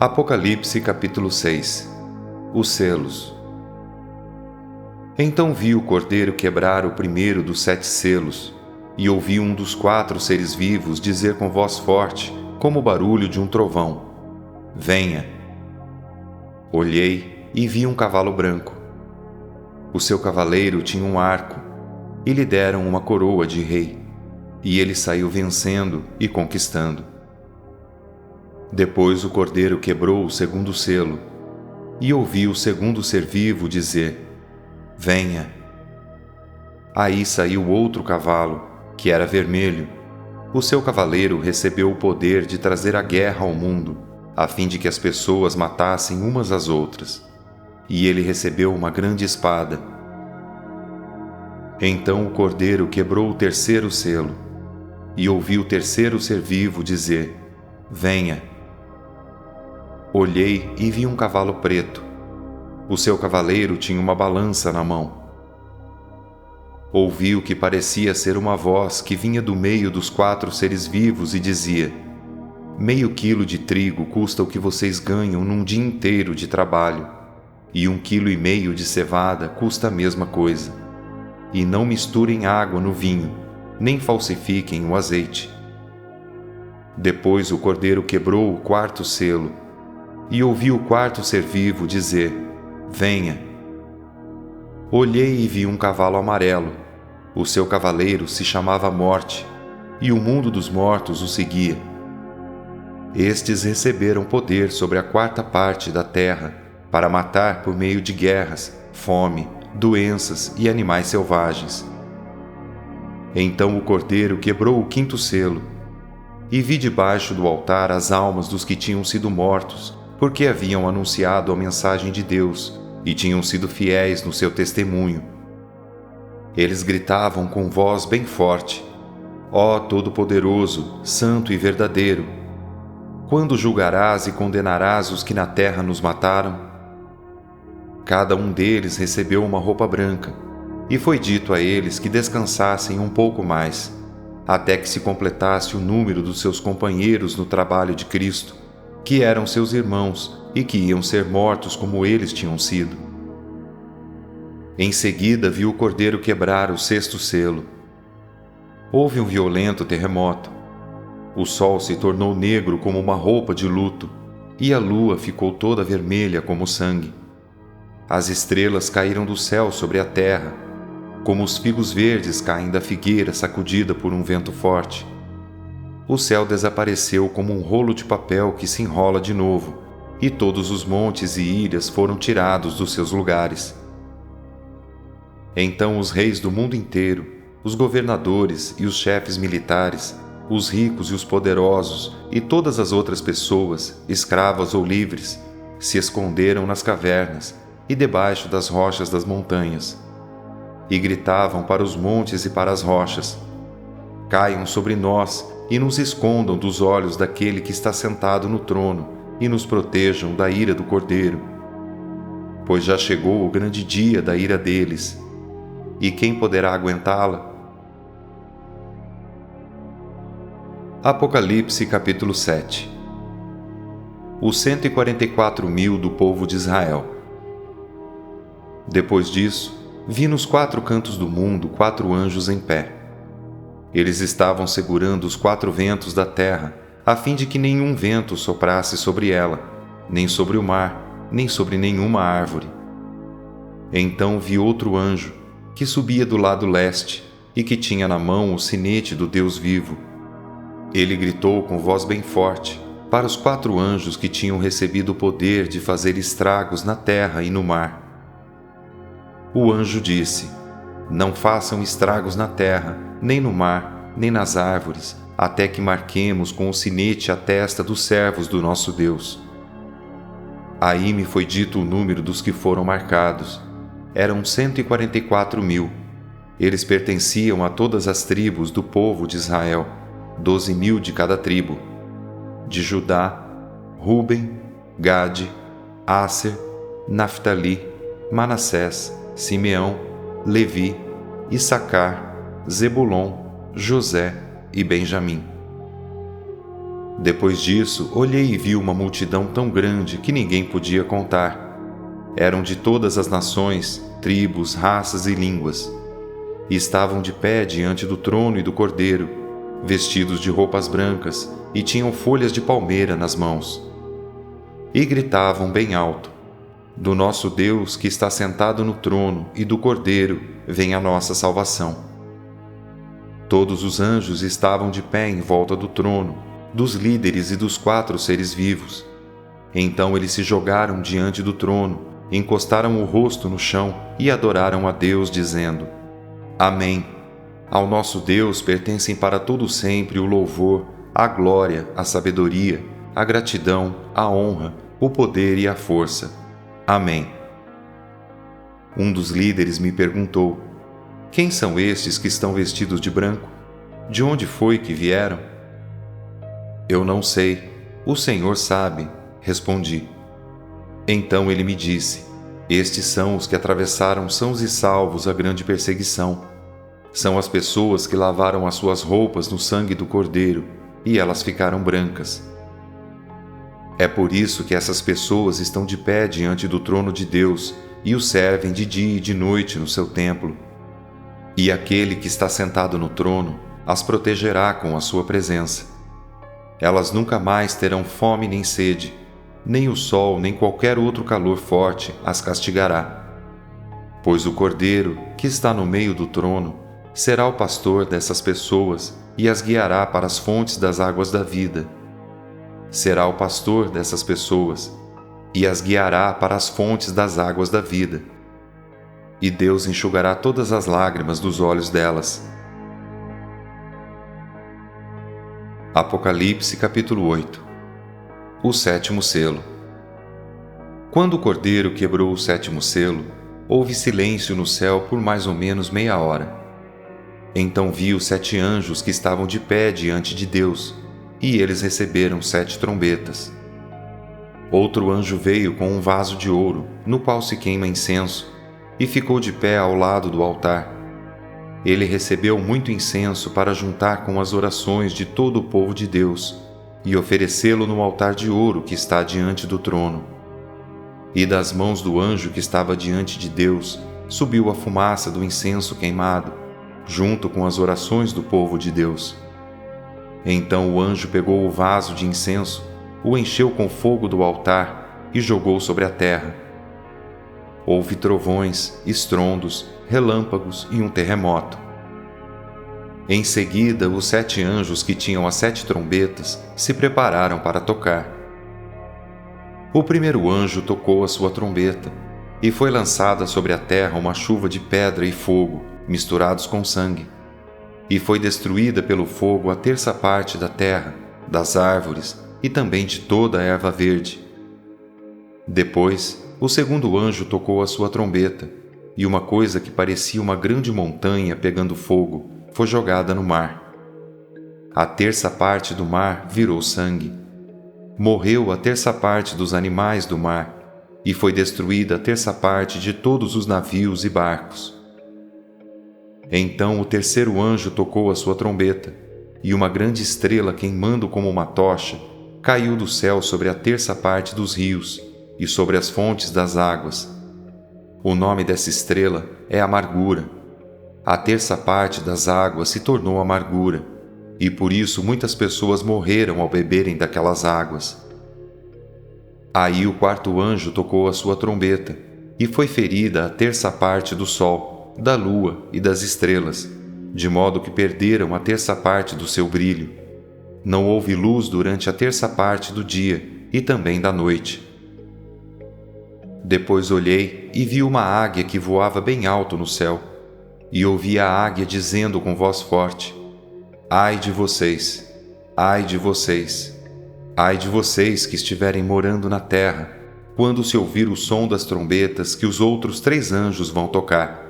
Apocalipse capítulo 6. Os selos. Então vi o Cordeiro quebrar o primeiro dos 7 selos, e ouvi um dos 4 seres vivos dizer com voz forte, como o barulho de um trovão: Venha! Olhei e vi um cavalo branco. O seu cavaleiro tinha um arco, e lhe deram uma coroa de rei, e ele saiu vencendo e conquistando. Depois o Cordeiro quebrou o segundo selo, e ouvi o segundo ser vivo dizer: Venha! Aí saiu outro cavalo, que era vermelho. O seu cavaleiro recebeu o poder de trazer a guerra ao mundo, a fim de que as pessoas matassem umas às outras. E ele recebeu uma grande espada. Então o Cordeiro quebrou o terceiro selo, e ouvi o terceiro ser vivo dizer: Venha! Olhei e vi um cavalo preto. O seu cavaleiro tinha uma balança na mão. Ouvi o que parecia ser uma voz que vinha do meio dos 4 seres vivos e dizia: Meio quilo de trigo custa o que vocês ganham num dia inteiro de trabalho, e 1,5 quilo de cevada custa a mesma coisa. E não misturem água no vinho, nem falsifiquem o azeite. Depois o Cordeiro quebrou o 4º selo, e ouvi o 4º ser vivo dizer: Venha! Olhei e vi um cavalo amarelo. O seu cavaleiro se chamava Morte, e o mundo dos mortos o seguia. Estes receberam poder sobre a 4ª parte da terra, para matar por meio de guerras, fome, doenças e animais selvagens. Então o Cordeiro quebrou o 5º selo, e vi debaixo do altar as almas dos que tinham sido mortos, porque haviam anunciado a mensagem de Deus e tinham sido fiéis no seu testemunho. Eles gritavam com voz bem forte: Ó Todo-Poderoso, Santo e Verdadeiro, quando julgarás e condenarás os que na terra nos mataram? Cada um deles recebeu uma roupa branca, e foi dito a eles que descansassem um pouco mais, até que se completasse o número dos seus companheiros no trabalho de Cristo, que eram seus irmãos e que iam ser mortos como eles tinham sido. Em seguida vi o Cordeiro quebrar o 6º selo. Houve um violento terremoto. O sol se tornou negro como uma roupa de luto, e a lua ficou toda vermelha como sangue. As estrelas caíram do céu sobre a terra, como os figos verdes caem da figueira sacudida por um vento forte. O céu desapareceu como um rolo de papel que se enrola de novo, e todos os montes e ilhas foram tirados dos seus lugares. Então os reis do mundo inteiro, os governadores e os chefes militares, os ricos e os poderosos e todas as outras pessoas, escravas ou livres, se esconderam nas cavernas e debaixo das rochas das montanhas, e gritavam para os montes e para as rochas: Caiam sobre nós e nos escondam dos olhos daquele que está sentado no trono e nos protejam da ira do Cordeiro. Pois já chegou o grande dia da ira deles, e quem poderá aguentá-la? Apocalipse capítulo 7. Os 144.000 do povo de Israel. Depois disso, vi nos 4 cantos do mundo 4 anjos em pé. Eles estavam segurando os 4 ventos da terra, a fim de que nenhum vento soprasse sobre ela, nem sobre o mar, nem sobre nenhuma árvore. Então vi outro anjo, que subia do lado leste, e que tinha na mão o sinete do Deus vivo. Ele gritou com voz bem forte para os 4 anjos que tinham recebido o poder de fazer estragos na terra e no mar. O anjo disse: Não façam estragos na terra, nem no mar, nem nas árvores, até que marquemos com o sinete a testa dos servos do nosso Deus. Aí me foi dito o número dos que foram marcados. Eram 144.000. Eles pertenciam a todas as tribos do povo de Israel, 12.000 de cada tribo: de Judá, Ruben, Gade, Asser, Naftali, Manassés, Simeão, Levi, Issacar, Zebulon, José e Benjamim. Depois disso, olhei e vi uma multidão tão grande que ninguém podia contar. Eram de todas as nações, tribos, raças e línguas. E estavam de pé diante do trono e do Cordeiro, vestidos de roupas brancas, e tinham folhas de palmeira nas mãos. E gritavam bem alto: do nosso Deus que está sentado no trono e do Cordeiro vem a nossa salvação. Todos os anjos estavam de pé em volta do trono, dos líderes e dos 4 seres vivos. Então eles se jogaram diante do trono, encostaram o rosto no chão e adoraram a Deus, dizendo: Amém. Ao nosso Deus pertencem para todo sempre o louvor, a glória, a sabedoria, a gratidão, a honra, o poder e a força. Amém. Um dos líderes me perguntou: quem são estes que estão vestidos de branco? De onde foi que vieram? Eu não sei, o Senhor sabe, respondi. Então ele me disse: estes são os que atravessaram sãos e salvos a grande perseguição. São as pessoas que lavaram as suas roupas no sangue do Cordeiro, e elas ficaram brancas. É por isso que essas pessoas estão de pé diante do trono de Deus e o servem de dia e de noite no seu templo. E aquele que está sentado no trono as protegerá com a sua presença. Elas nunca mais terão fome nem sede, nem o sol nem qualquer outro calor forte as castigará. Pois o Cordeiro, que está no meio do trono, será o pastor dessas pessoas e as guiará para as fontes das águas da vida. Será o pastor dessas pessoas e as guiará para as fontes das águas da vida. E Deus enxugará todas as lágrimas dos olhos delas. Apocalipse capítulo 8. O 7º selo. Quando o Cordeiro quebrou o 7º selo, houve silêncio no céu por mais ou menos meia hora. Então vi os 7 anjos que estavam de pé diante de Deus, e eles receberam 7 trombetas. Outro anjo veio com um vaso de ouro, no qual se queima incenso, e ficou de pé ao lado do altar. Ele recebeu muito incenso para juntar com as orações de todo o povo de Deus, e oferecê-lo no altar de ouro que está diante do trono. E das mãos do anjo que estava diante de Deus subiu a fumaça do incenso queimado, junto com as orações do povo de Deus. Então o anjo pegou o vaso de incenso, o encheu com fogo do altar e jogou sobre a terra. Houve trovões, estrondos, relâmpagos e um terremoto. Em seguida, os 7 anjos que tinham as 7 trombetas se prepararam para tocar. O primeiro anjo tocou a sua trombeta, e foi lançada sobre a terra uma chuva de pedra e fogo, misturados com sangue. E foi destruída pelo fogo a 1/3 parte da terra, das árvores e também de toda a erva verde. Depois, o segundo anjo tocou a sua trombeta, e uma coisa que parecia uma grande montanha pegando fogo foi jogada no mar. A 1/3 parte do mar virou sangue. Morreu a 1/3 parte dos animais do mar, e foi destruída a 1/3 parte de todos os navios e barcos. Então o terceiro anjo tocou a sua trombeta, e uma grande estrela queimando como uma tocha caiu do céu sobre a 1/3 parte dos rios e sobre as fontes das águas. O nome dessa estrela é Amargura. A 1/3 parte das águas se tornou amargura, e por isso muitas pessoas morreram ao beberem daquelas águas. Aí o quarto anjo tocou a sua trombeta, e foi ferida a 1/3 parte do sol, da lua e das estrelas, de modo que perderam a 1/3 parte do seu brilho. Não houve luz durante a 1/3 parte do dia e também da noite. Depois olhei e vi uma águia que voava bem alto no céu, e ouvi a águia dizendo com voz forte: Ai de vocês, ai de vocês, ai de vocês que estiverem morando na terra, quando se ouvir o som das trombetas que os outros 3 anjos vão tocar.